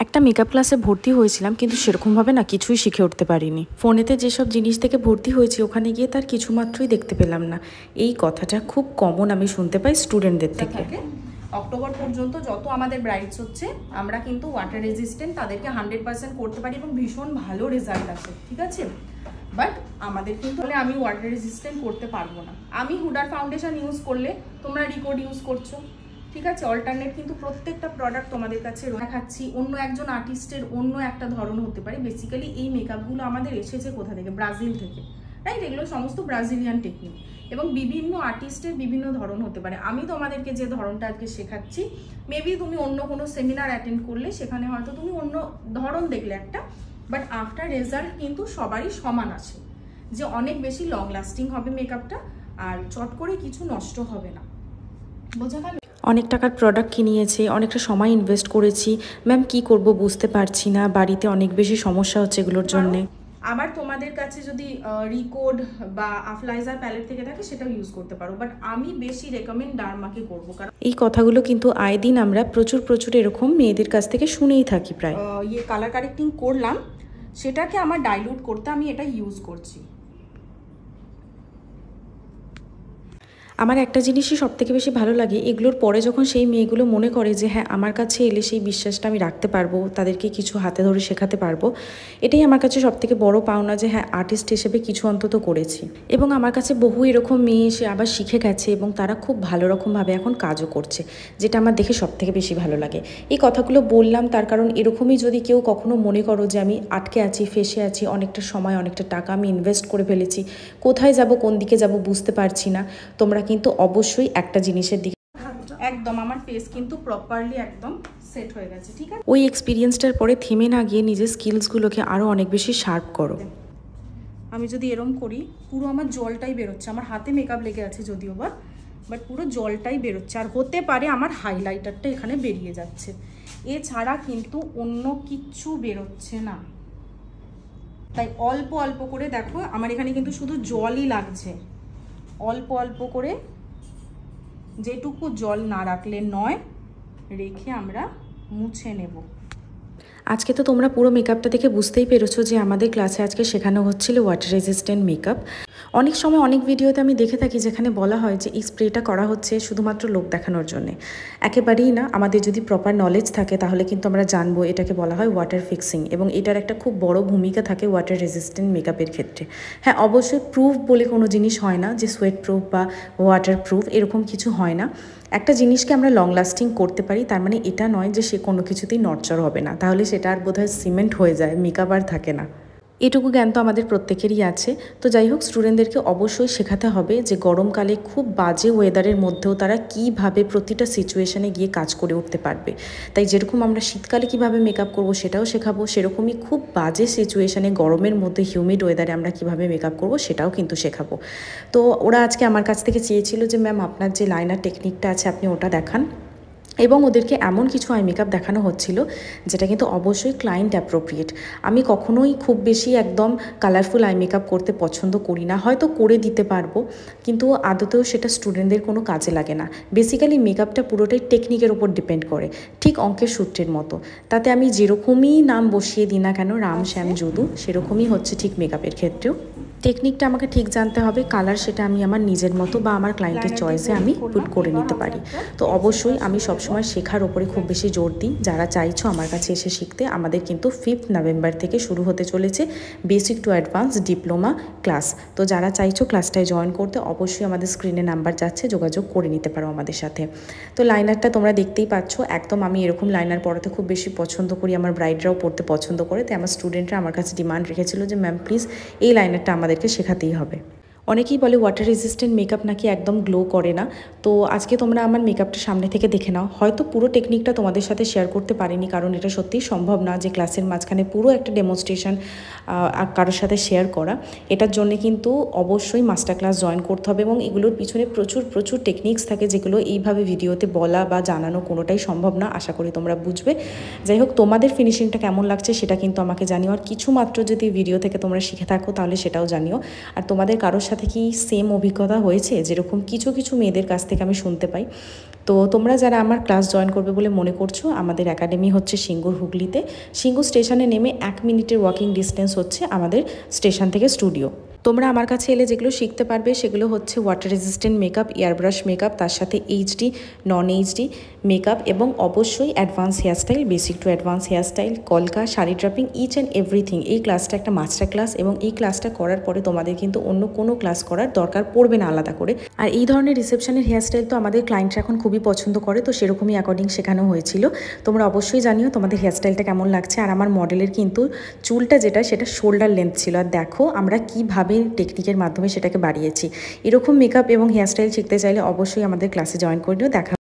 একটা মেকআপ ক্লাসে ভর্তি হয়েছিলাম, কিন্তু সেরকমভাবে না কিছুই শিখে উঠতে পারিনি। ফোনেতে যেসব জিনিস থেকে ভর্তি হয়েছি ওখানে গিয়ে তার কিছুমাত্রই দেখতে পেলাম না। এই কথাটা খুব কমন আমি শুনতে পাই স্টুডেন্টদের থেকে। অক্টোবর পর্যন্ত যত আমাদের ব্রাইডস হচ্ছে আমরা কিন্তু ওয়াটার রেজিস্ট্যান্ট তাদেরকে 100% করতে পারি এবং ভীষণ ভালো রেজাল্ট আছে, ঠিক আছে। বাট আমাদের কিন্তু আমি ওয়াটার রেজিস্ট্যান্ট করতে পারবো না। আমি হুডার ফাউন্ডেশন ইউজ করলে তোমরা রিকোড ইউজ করছো, ঠিক আছে। অল্টারনেট কিন্তু প্রত্যেকটা প্রোডাক্ট তোমাদের কাছে দেখাচ্ছি। অন্য একজন আর্টিস্টের অন্য একটা ধরন হতে পারে। বেসিক্যালি এই মেকআপগুলো আমাদের এসেছে কোথা থেকে? ব্রাজিল থেকে, রাইট। এগুলো সমস্ত ব্রাজিলিয়ান টেকনিক এবং বিভিন্ন আর্টিস্টের বিভিন্ন ধরন হতে পারে। আমি তোমাদেরকে যে ধরনটা আজকে শেখাচ্ছি, মেবি তুমি অন্য কোনো সেমিনার অ্যাটেন্ড করলে সেখানে হয়তো তুমি অন্য ধরন দেখলে একটা, বাট আফটার রেজাল্ট কিন্তু সবারই সমান আছে, যে অনেক বেশি লং লাস্টিং হবে মেকআপটা আর চট করে কিছু নষ্ট হবে না। বোঝা গেল? অনেক টাকার প্রোডাক্ট কিনিয়েছে, অনেকটা সময় ইনভেস্ট করেছি, ম্যাম কি করব বুঝতে পারছি না, বাড়িতে অনেক বেশি সমস্যা হচ্ছে এগুলোর জন্য। আবার তোমাদের কাছে যদি রিকোড বা আফলাইজার প্যালেট থেকে থাকে সেটাও ইউজ করতে পারো, বাট আমি বেশি রেকমেন্ড ডার্মাকে করবো। কারণ এই কথাগুলো কিন্তু আয় দিন আমরা প্রচুর এরকম মেয়েদের কাছ থেকে শুনেই থাকি প্রায়। কালার কারেক্টিং করলাম, সেটাকে আমার ডাইলুট করতে আমি এটা ইউজ করছি। আমার একটা জিনিসই সবথেকে বেশি ভালো লাগে, এগুলোর পরে যখন সেই মেয়েগুলো মনে করে যে হ্যাঁ আমার কাছে এলে সেই বিশ্বাসটা আমি রাখতে পারবো, তাদেরকে কিছু হাতে ধরে শেখাতে পারবো। এটাই আমার কাছে সবথেকে বড় পাওনা, যে হ্যাঁ আর্টিস্ট হিসেবে কিছু অন্তত করেছি। এবং আমার কাছে বহু এরকম মেয়ে এসে আবার শিখে গেছে এবং তারা খুব ভালো রকমভাবে এখন কাজও করছে, যেটা আমার দেখে সবথেকে বেশি ভালো লাগে। এই কথাগুলো বললাম তার কারণ এরকমই যদি কেউ কখনো মনে করো যে আমি আটকে আছি, ফেসে আছি, অনেকটা সময় অনেকটা টাকা আমি ইনভেস্ট করে ফেলেছি, কোথায় যাব কোন দিকে যাব বুঝতে পারছি না, তোমরা কিন্তু অবশ্যই একটা জিনিসের দিকে একদম আমার ফেস কিন্তু প্রপারলি একদম সেট হয়ে গেছে, ঠিক আছে। ওই এক্সপিরিয়েন্সটার পরে থেমে না গিয়ে নিজের স্কিলসগুলোকে আরও অনেক বেশি শার্প করো। আমি যদি এরম করি পুরো আমার জলটাই বেরোচ্ছে, আমার হাতে মেকআপ লেগে আছে যদিও বাট পুরো জলটাই বেরোচ্ছে। আর হতে পারে আমার হাইলাইটারটা এখানে বেরিয়ে যাচ্ছে, এছাড়া কিন্তু অন্য কিচ্ছু বেরোচ্ছে না। তাই অল্প অল্প করে দেখো, আমার এখানে কিন্তু শুধু জলই লাগছে। অল্প অল্প করে, যেটুকু জল না রাখলে নয়, রেখে আমরা মুছে নেব। আজকে তো তোমরা পুরো মেকআপটা দেখে বুঝতেই পেরেছো যে আমাদের ক্লাসে আজকে শেখানো হচ্ছিল ওয়াটার রেজিস্ট্যান্ট মেকআপ। অনেক সময় অনেক ভিডিওতে আমি দেখে থাকি যেখানে বলা হয় যে এই স্প্রেটা করা হচ্ছে শুধুমাত্র লোক দেখানোর জন্যে। একেবারেই না, আমাদের যদি প্রপার নলেজ থাকে তাহলে কিন্তু আমরা জানবো এটাকে বলা হয় ওয়াটার ফিক্সিং, এবং এটার একটা খুব বড় ভূমিকা থাকে ওয়াটার রেজিস্ট্যান্ট মেকআপের ক্ষেত্রে। হ্যাঁ অবশ্যই প্রুফ বলে কোনো জিনিস হয় না, যে সোয়েট প্রুফ বা ওয়াটার প্রুফ এরকম কিছু হয় না। একটা জিনিসকে আমরা লং লাস্টিং করতে পারি, তার মানে এটা নয় যে সে কোনো কিছুতেই নড়চড় হবে না, তাহলে সেটা আর বোধহয় সিমেন্ট হয়ে যায়, মেকআপ আর থাকে না। এটুকু জ্ঞান তো আমাদের প্রত্যেকেরই আছে। তো যাই হোক, স্টুডেন্টদেরকে অবশ্যই শেখাতে হবে যে গরমকালে খুব বাজে ওয়েদারের মধ্যেও তারা কীভাবে প্রতিটা সিচুয়েশানে গিয়ে কাজ করে উঠতে পারবে। তাই যেরকম আমরা শীতকালে কীভাবে মেকআপ করবো সেটাও শেখাবো, সেরকমই খুব বাজে সিচুয়েশানে গরমের মধ্যে হিউমিড ওয়েদারে আমরা কীভাবে মেকআপ করবো সেটাও কিন্তু শেখাবো। তো ওরা আজকে আমার কাছ থেকে চেয়েছিল যে ম্যাম আপনার যে লাইনার টেকনিকটা আছে আপনি ওটা দেখান, এবং ওদেরকে এমন কিছু আই মেকআপ দেখানো হচ্ছিল যেটা কিন্তু অবশ্যই ক্লায়েন্ট অ্যাপ্রোপ্রিয়েট। আমি কখনোই খুব বেশি একদম কালারফুল আই মেকআপ করতে পছন্দ করি না, হয়তো করে দিতে পারবো কিন্তু আদতেও সেটা স্টুডেন্টদের কোনো কাজে লাগে না। বেসিক্যালি মেকআপটা পুরোটাই টেকনিকের ওপর ডিপেন্ড করে, ঠিক অঙ্কের সূত্রের মতো। তাতে আমি যেরকমই নাম বসিয়ে দিই না কেন, রাম শ্যাম যদু, সেরকমই হচ্ছে ঠিক মেকআপের ক্ষেত্রেও। টেকনিকটা আমাকে ঠিক জানতে হবে, কালার সেটা আমি আমার নিজের মতো বা আমার ক্লায়েন্টের চয়েসে আমি পুট করে নিতে পারি। তো অবশ্যই আমি সবসময় শেখার ওপরে খুব বেশি জোর দিই। যারা চাইছো আমার কাছে এসে শিখতে, আমাদের কিন্তু 5 নভেম্বর থেকে শুরু হতে চলেছে basic to advance diploma class. তো যারা চাইছো ক্লাসটায় জয়েন করতে, অবশ্যই আমাদের স্ক্রিনে নাম্বার যাচ্ছে, যোগাযোগ করে নিতে পারো আমাদের সাথে। তো লাইনারটা তোমরা দেখতেই পাচ্ছ, একদম আমি এরকম লাইনার পরাতে খুব বেশি পছন্দ করি, আমার ব্রাইডরাও পড়তে পছন্দ করে। তাই আমার স্টুডেন্টরা আমার কাছে ডিমান্ড রেখেছিল যে ম্যাম প্লিজ এই লাইনারটা আমাদেরকে শেখাতেই হবে। অনেকেই বলে ওয়াটার রেজিস্ট্যান্ট মেকআপ নাকি একদম গ্লো করে না। তো আজকে তোমরা আমার মেকআপটা সামনে থেকে দেখে নাও। হয়তো পুরো টেকনিকটা তোমাদের সাথে শেয়ার করতে পারিনি, কারণ এটা সত্যিই সম্ভব না যে ক্লাসের মাঝখানে পুরো একটা ডেমনস্ট্রেশন কারোর সাথে শেয়ার করা। এটার জন্য কিন্তু অবশ্যই মাস্টার ক্লাস জয়েন করতে হবে, এবং এগুলোর পিছনে প্রচুর টেকনিক্স থাকে যেগুলো এইভাবে ভিডিওতে বলা বা জানানো কোনোটাই সম্ভব না। আশা করি তোমরা বুঝবে। যাই হোক, তোমাদের ফিনিশিংটা কেমন লাগছে সেটা কিন্তু আমাকে জানিও, আর কিছু মাত্র যদি ভিডিও থেকে তোমরা শিখে থাকো তাহলে সেটাও জানিও। আর তোমাদের কারোর সাথে কি সেম অভিজ্ঞতা হয়েছে, যেরকম কিছু মেয়েদের কাছ থেকে আমি শুনতে পাই তো তোমরা যারা আমার ক্লাস জয়েন করবে বলে মনে করছো, আমাদের একাডেমি হচ্ছে সিঙ্গুর, হুগলিতে। সিঙ্গুর স্টেশনে নেমে 1 মিনিটের ওয়াকিং ডিস্টেন্স হচ্ছে আমাদের স্টেশন থেকে স্টুডিও। তোমরা আমার কাছে এলে যেগুলো শিখতে পারবে সেগুলো হচ্ছে water resistant makeup, airbrush makeup, তার সাথে এইচডি, নন এইচডি মেকআপ এবং অবশ্যই advance hairstyle, basic to advance hairstyle, কলকা, sari draping, each and everything. এই ক্লাসটা একটা মাস্টার ক্লাস এবং এই ক্লাসটা করার পরে তোমাদের কিন্তু অন্য কোনো ক্লাস করার দরকার পড়বে না আলাদা করে। আর এই ধরনের রিসেপশনের হেয়ারস্টাইল তো আমাদের ক্লায়েন্টরা এখন খুবই পছন্দ করে, তো সেরকমই অ্যাকর্ডিং শেখানো হয়েছিল। তোমরা অবশ্যই জানিও তোমাদের হেয়ারস্টাইলটা কেমন লাগছে। আর আমার মডেলের কিন্তু চুলটা যেটা সেটা শোল্ডার লেন্থ ছিল, আর দেখো আমরা কীভাবে টেকনিকের মাধ্যমে সেটাকে বাড়িয়েছি। এরকম মেকআপ এবং হেয়ারস্টাইল শিখতে চাইলে অবশ্যই আমাদের ক্লাসে জয়েন করে নিও। দেখা